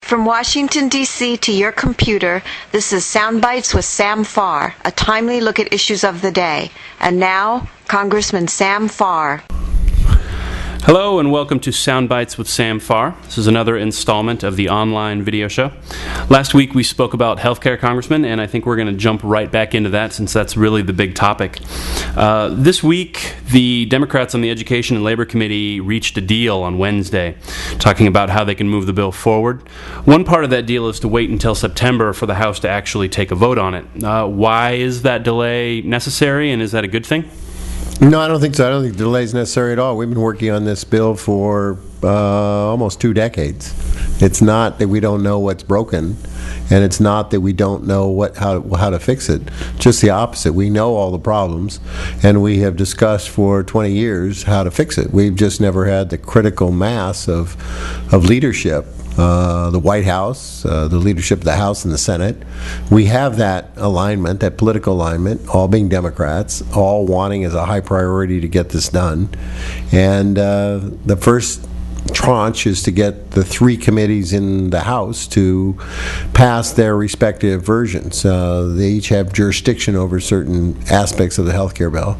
From Washington, D.C. to your computer, this is SoundBytes with Sam Farr, a timely look at issues of the day. And now, Congressman Sam Farr. Hello and welcome to SoundBytes with Sam Farr. This is another installment of the online video show. Last week we spoke about healthcare, Congressman, and I think we're going to jump right back into that since that's really the big topic. This week, the Democrats on the Education and Labor Committee reached a deal on Wednesday, talking about how they can move the bill forward. One part of that deal is to wait until September for the House to actually take a vote on it. Why is that delay necessary, and is that a good thing? No, I don't think so. I don't think the delay is necessary at all. We've been working on this bill for almost 2 decades. It's not that we don't know what's broken, and it's not that we don't know how to fix it. Just the opposite. We know all the problems, and we have discussed for 20 years how to fix it. We've just never had the critical mass of leadership. The White House, the leadership of the House and the Senate. We have that alignment, that political alignment, all being Democrats, all wanting as a high priority to get this done. And the first tranche is to get the 3 committees in the House to pass their respective versions. They each have jurisdiction over certain aspects of the health care bill.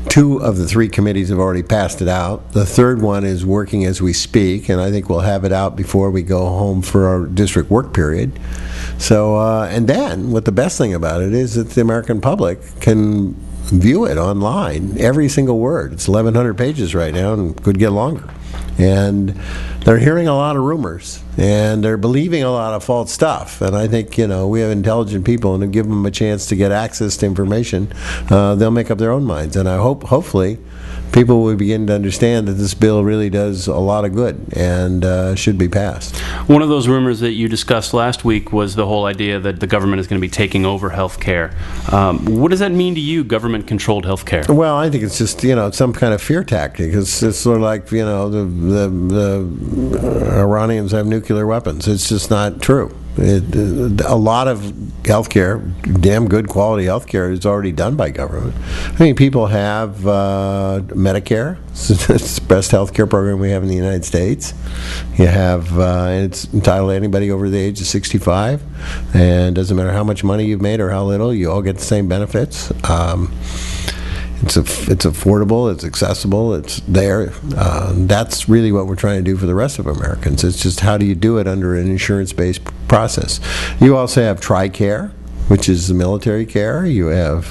2 of the 3 committees have already passed it out. The third one is working as we speak, and I think we'll have it out before we go home for our district work period. So, and then, what the best thing about it is that the American public can view it online, every single word. It's 1,100 pages right now and could get longer. And they're hearing a lot of rumors, and they're believing a lot of false stuff. And I think, we have intelligent people, and to give them a chance to get access to information, they'll make up their own minds. And I hopefully, people will begin to understand that this bill really does a lot of good and should be passed. One of those rumors that you discussed last week was the whole idea that the government is going to be taking over health care. What does that mean to you, government-controlled health care? Well, I think it's just, some kind of fear tactic. It's sort of like, the Iranians have nuclear weapons. It's just not true. A lot of healthcare, damn good quality healthcare, is already done by government. I mean, people have Medicare. It's the best healthcare program we have in the United States. You have, and it's entitled to anybody over the age of 65. And it doesn't matter how much money you've made or how little, you all get the same benefits. It's affordable, it's accessible, it's there. That's really what we're trying to do for the rest of Americans. It's just how do you do it under an insurance-based process. You also have TRICARE, which is the military care. You have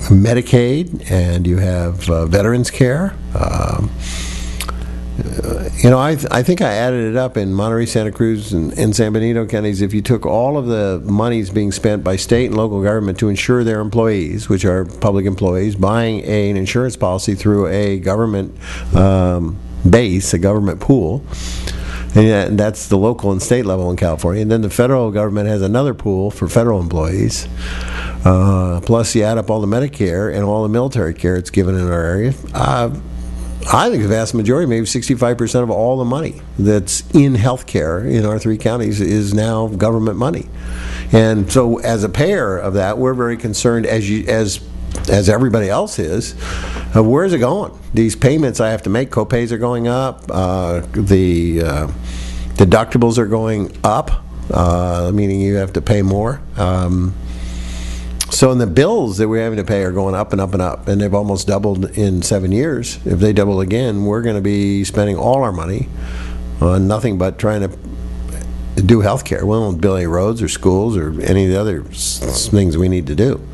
Medicaid, and you have veterans care. I think I added it up in Monterey, Santa Cruz, and San Benito counties. If you took all of the monies being spent by state and local government to insure their employees, which are public employees, buying an insurance policy through a government base, a government pool, and that's the local and state level in California. And then the federal government has another pool for federal employees. Plus, you add up all the Medicare and all the military care it's given in our area. I think the vast majority, maybe 65% of all the money that's in healthcare in our 3 counties is now government money. And so as a payer of that, we're very concerned, as everybody else is, where's it going? These payments I have to make, co-pays are going up, the deductibles are going up, meaning you have to pay more. So the bills that we're having to pay are going up and up and up, and they've almost doubled in 7 years. If they double again, we're going to be spending all our money on nothing but trying to do health care. We won't build any roads or schools or any of the other things we need to do.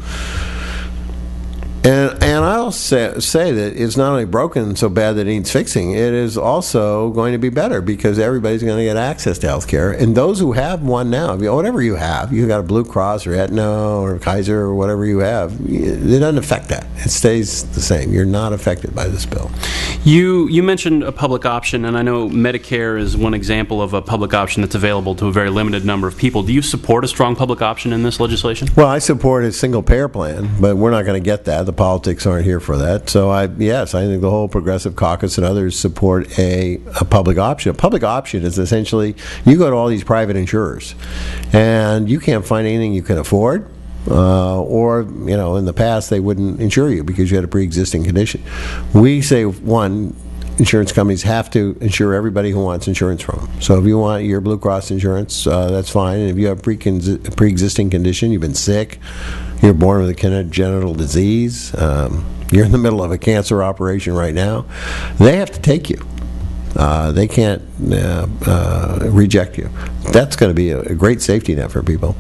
And I'll say that it's not only broken so bad that it needs fixing, it is also going to be better because everybody's going to get access to health care. And those who have one now, whatever you have, you've got a Blue Cross or Aetna or Kaiser or whatever you have, it doesn't affect that. It stays the same. You're not affected by this bill. You mentioned a public option, and I know Medicare is one example of a public option that's available to a very limited number of people. Do you support a strong public option in this legislation? Well, I support a single-payer plan, but we're not going to get that. The politics aren't here for that. So, yes, I think the whole Progressive Caucus and others support a public option. A public option is essentially you go to all these private insurers, and you can't find anything you can afford. Or, in the past they wouldn't insure you because you had a pre-existing condition. We say, one, insurance companies have to insure everybody who wants insurance from them. So if you want your Blue Cross insurance, that's fine. And if you have pre-existing condition, you've been sick, you're born with a congenital disease, you're in the middle of a cancer operation right now, they have to take you. They can't reject you. That's going to be a great safety net for people.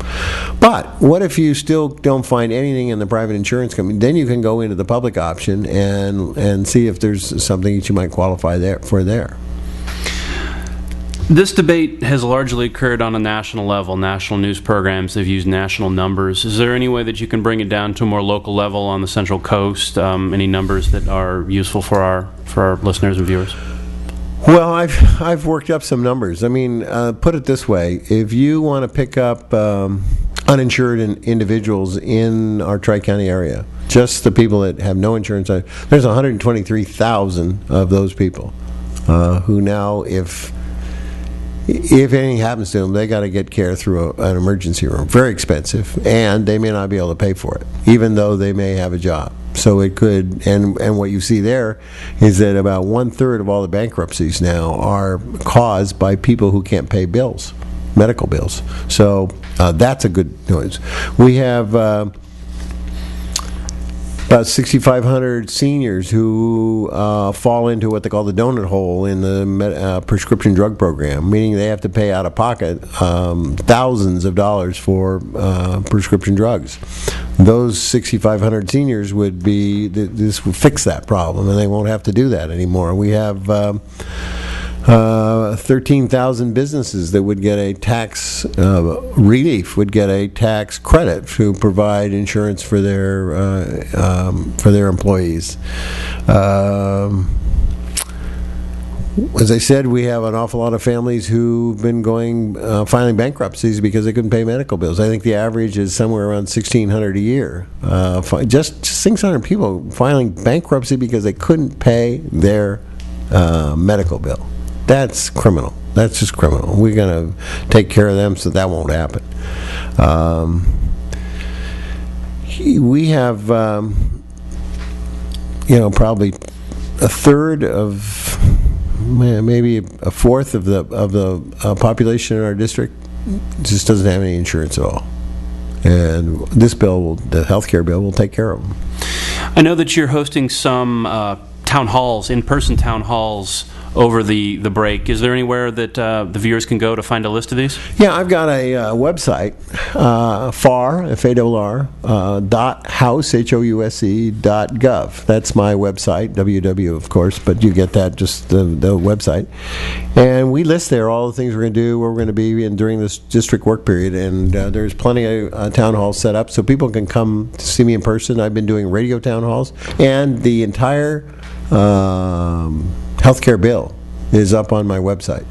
But what if you still don't find anything in the private insurance company? Then you can go into the public option and see if there's something that you might qualify for there. This debate has largely occurred on a national level. National news programs have used national numbers. Is there any way that you can bring it down to a more local level on the Central Coast? Any numbers that are useful for our listeners and viewers? Well, I've worked up some numbers. I mean, put it this way: if you want to pick up uninsured individuals in our Tri-County area, just the people that have no insurance, there's 123,000 of those people who now, if anything happens to them, they got to get care through an emergency room. Very expensive, and they may not be able to pay for it, even though they may have a job. So it could, and what you see there is that about 1/3 of all the bankruptcies now are caused by people who can't pay bills, medical bills. So that's a good noise. We have about 6,500 seniors who fall into what they call the donut hole in the prescription drug program, meaning they have to pay out of pocket thousands of dollars for prescription drugs. Those 6,500 seniors would be, this would fix that problem, and they won't have to do that anymore. We have 13,000 businesses that would get a tax relief, would get a tax credit to provide insurance for their employees. As I said, we have an awful lot of families who've been filing bankruptcies because they couldn't pay medical bills. I think the average is somewhere around $1,600 a year. Just 600 people filing bankruptcy because they couldn't pay their medical bill. That's criminal. That's just criminal. We're going to take care of them so that won't happen. We have, probably a third of, maybe a fourth of the population in our district just doesn't have any insurance at all. And this bill, the health care bill, will take care of them. I know that you're hosting some town halls, in-person town halls, over the break. Is there anywhere that the viewers can go to find a list of these? Yeah, I've got a website, Farr, F-A-R-R, .house, H-O-U-S-E.gov. That's my website, www, of course, but you get that, just the website. And we list there all the things we're going to do, where we're going to be during this district work period, and there's plenty of town halls set up so people can come to see me in person. I've been doing radio town halls, and the entire healthcare bill is up on my website.